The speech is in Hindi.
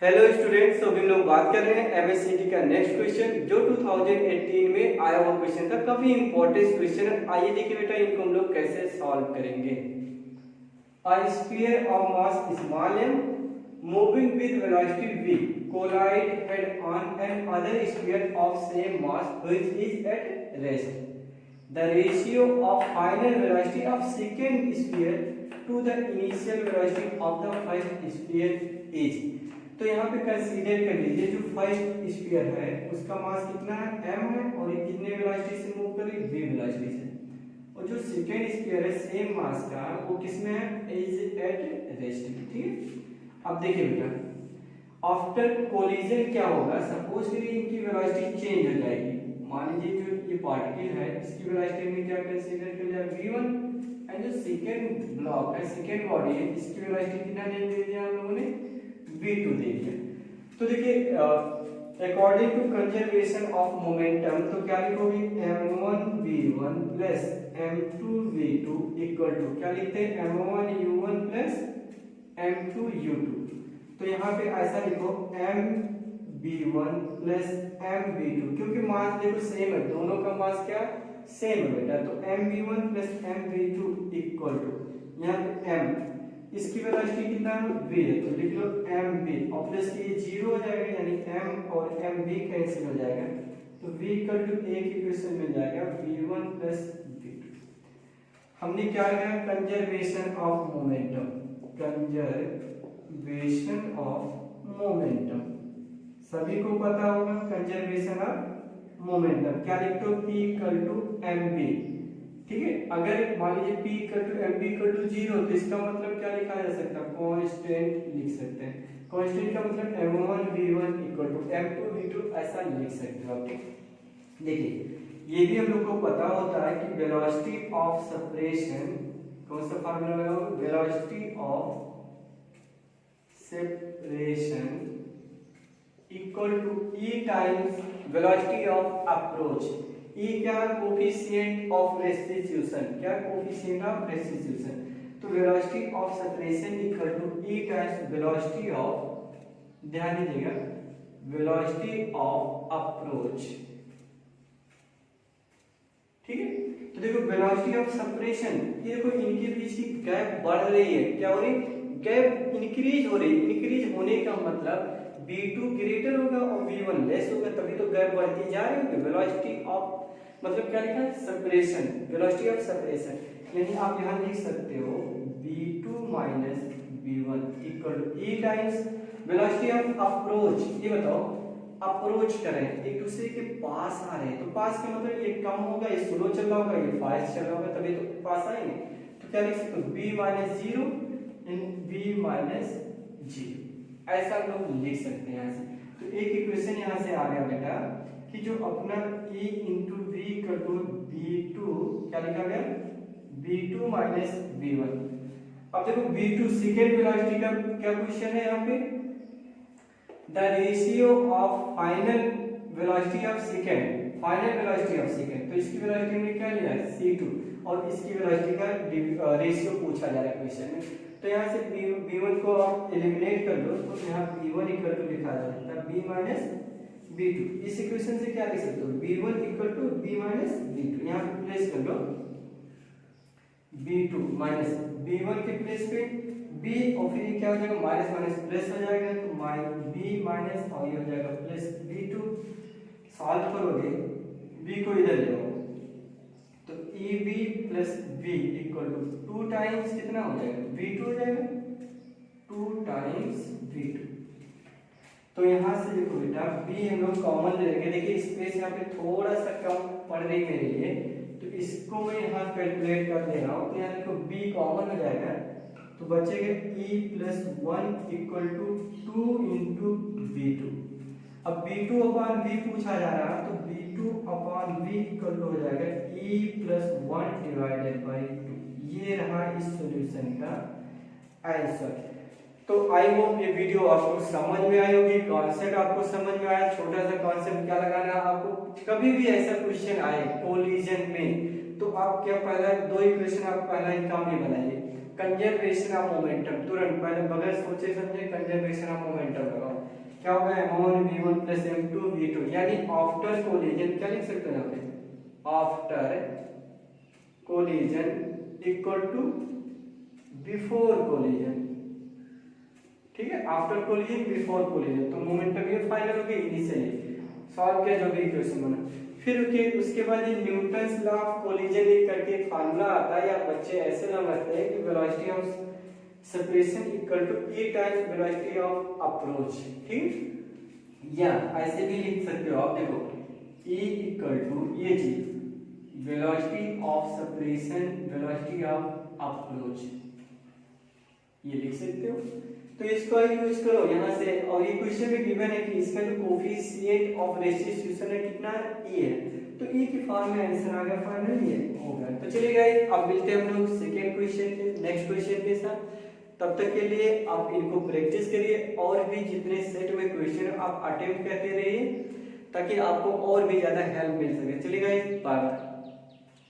हेलो स्टूडेंट्स, तो अभी हम लोग बात कर रहे हैं एमएससीटी का नेक्स्ट क्वेश्चन जो 2018 में आया हुआ क्वेश्चन था। काफी इंपॉर्टेंट क्वेश्चन है। आइए देखिए बेटा, इनको हम लोग कैसे सॉल्व करेंगे। A sphere of mass small m moving with velocity v collide head on another sphere of same mass which is at rest. The ratio of final velocity of second sphere to the initial velocity of the first sphere is। तो यहाँ पे कंसीडर कर लीजिए जो फर्स्ट स्फीयर है उसका मास कितना है, m है, और ये कितने वेलोसिटी से मूव कर रही है, v वेलोसिटी से। और जो सेकेंड स्फीयर है सेम मास का वो किसमें है, इज एट रेस्ट में। ठीक है, अब देखिए बेटा, आफ्टर कोलिजन क्या होगा, सपोज करिए इनकी वेलोसिटी चेंज हो जाएगी। मान लीजिए जो ये पार्टिकल है इसकी वेलोसिटी में क्या कंसीडर कर लिया, v1, एंड जो सेकेंड ब्लॉक है, सेकेंड बॉडी है, इसकी वेलोसिटी कितना दे दिया हम लोगों ने, v2 दे दिया। तो देखिए according to conservation of momentum तो क्या लिखोगे, m1v1 plus m2v2 equal to क्या लिखते हैं, m1u1 प्लस m2u2। तो यहाँ पे ऐसा लिखो mv1 प्लस mv2, क्योंकि मास देखो सेम है, दोनों का मास क्या सेम है बेटा। तो mv1 plus mv2 equal to यहाँ पे m, इसकी वेलोसिटी कितना है, v है, तो लिख लो mv, और प्लस ये जीरो हो जाएगा यानी m और mv कैंसिल हो जाएगा। तो v इक्वल टू एक इक्वेशन मिल जाएगा v1 प्लस v2। हमने क्या किया, conservation of momentum, conservation of momentum सभी को पता होगा। कंजर्वेशन ऑफ मोमेंटम क्या लिखते हो, p इक्वल टू mv। ठीक है, अगर मान लीजिए p equal to mv equal to 0 तो इसका मतलब क्या लिखा जा सकता है, कांस्टेंट लिख सकते हैं। कांस्टेंट का मतलब m1v1 इक्वल टू m2v2 ऐसा लिख सकते हो। ठीक, देखिए ये भी हम लोग को पता होता है कि वेलोसिटी ऑफ सेपरेशन, कौन सा फार्मूला लगाओगे, velocity of separation equal to e times velocity of approach. E क्या, कोफिशिएंट ऑफ रेस्टिट्यूशन, क्या कोफिशिएंट ऑफ रेस्टिट्यूशन। तो velocity of separation equal to E times velocity of, ध्यान दीजिएगा, वेलोसिटी ऑफ अप्रोच। ठीक है, तो देखो वेलोसिटी ऑफ सेपरेशन, ये देखो इनके बीच की गैप बढ़ रही है, क्या हो रही है, गैप इंक्रीज हो रही है। इंक्रीज होने का मतलब v2 ग्रेटर होगा और v1 लेस होगा, तभी तो गैप बढ़ती जा रही है। वेलोसिटी ऑफ मतलब क्या लिखा है, सेपरेशन, वेलोसिटी ऑफ सेपरेशन, यानी आप यहां लिख सकते हो v2 minus v1 equal to e times velocity of approach. ये बताओ, अप्रोच करें एक दूसरे के पास आ रहे हैं, तो पास का मतलब ये कम होगा, ये स्लो चल रहा होगा, ये फास्ट चल रहा होगा, तभी तो पास आएंगे। तो क्या लिख सकते हो, v माइनस 0 इन v माइनस 0, ऐसा हम लोग लिख सकते हैं यहाँ से। तो एक इक्वेशन यहाँ से आ गया बेटा कि जो अपना e into v equal to v2 क्या लिखा गया, v2 माइनस v1। अब देखो v2 सेकेंड वेलोसिटी का क्या क्वेश्चन है यहाँ पे, the ratio of final velocity of second, final velocity of second, तो इसकी वेलोसिटी में क्या लिया है c2 और इसकी वेलोसिटी का रेशियो पूछा जा रहा है क्वेश्चन में। तो यहाँ से v1 को आप एलिमिनेट कर लो, तो यहाँ v1 इक्वल टू लिखा जा सकता है v माइनस v2। इस इक्वेशन से क्या लिख सकते हो, v1 equal to v minus v2, यहाँ पे प्लेस कर लो v2 माइनस v1 के प्लेस पे b, और फिर क्या हो जाएगा, माइनस माइनस प्लस हो जाएगा, तो b माइनस और ये हो जाएगा प्लस v2। सॉल्व करोगे b को इधर ले आओ, तो eb plus v equal to 2 times कितना हो जाएगा, v2 हो जाएगा, 2 टाइम्स v2। तो यहाँ से देखो बेटा b हम लोग कॉमन ले लेंगे। देखिए स्पेस यहाँ पे थोड़ा सा कम पड़ रही मेरे लिए, तो इसको मैं यहाँ कैलकुलेट कर दे रहा हूँ। तो यहाँ देखो b कॉमन हो जाएगा, तो बचेगा e plus 1 equal to 2 into v2। अब v2 अपॉन v पूछा जा रहा है, तो v2 upon v equal to हो जाएगा e प्लस 1 डिवाइडेड बाई 2। ये रहा इस सॉल्यूशन का आंसर। तो आई होप ये वीडियो आपको समझ में आई होगी, कॉन्सेप्ट आपको समझ में आया। छोटा सा कॉन्सेप्ट क्या लगाना है आपको, कभी भी ऐसा क्वेश्चन आए कोलिजन में तो आप क्या, पहला दो इक्वेशन आप पहला इनका में बनाइए, कंजर्वेशन ऑफ मोमेंटम, तुरंत पहले बगैर सोचे समझे कंजर्वेशन ऑफ मोमेंटम लगाओ। क्या होगा m1 v1 plus m2 v2, यानी आफ्टर कोलिजन क्या लिख सकते हैं यहाँ पे, after collision equal to before collision. ठीक है, आफ्टर कोलिजन बिफोर कोलिजन, तो मोमेंटम ये फाइनल हो गई इनिशियली सॉल्व किया जो भी इक्वेशन बना। फिर उसके बाद ये न्यूटन्स लॉ ऑफ कोलिजन एक करके एक फार्मूला आता है, या बच्चे ऐसे नाम रखते हैं कि velocity of separation equal to e times velocity of approach. ठीक, या ऐसे भी लिख सकते हो आप, देखो e इक्वल टू ये चीज velocity of separation velocity of approach, ये लिख सकते हो। तो इसको यूज करो यहाँ से, और ये क्वेश्चन में गिवन है कि इसका जो कोफिशिएंट ऑफ रेस्टिट्यूशन है कितना है, e है, तो e की फॉर्म में आंसर आ गया फाइनल ये होगा। तो चलिए गाइस अब मिलते हैं हम लोग सेकंड क्वेश्चन के नेक्स्ट क्वेश्चन के साथ। तब तक के लिए आप इनको प्रैक्टिस करिए और भी जितने सेट में क्वेश्चन आप अटेम्प्ट करते रहिए ताकि आपको और भी ज्यादा हेल्प मिल सके। चलिए गाइस बाय बाय।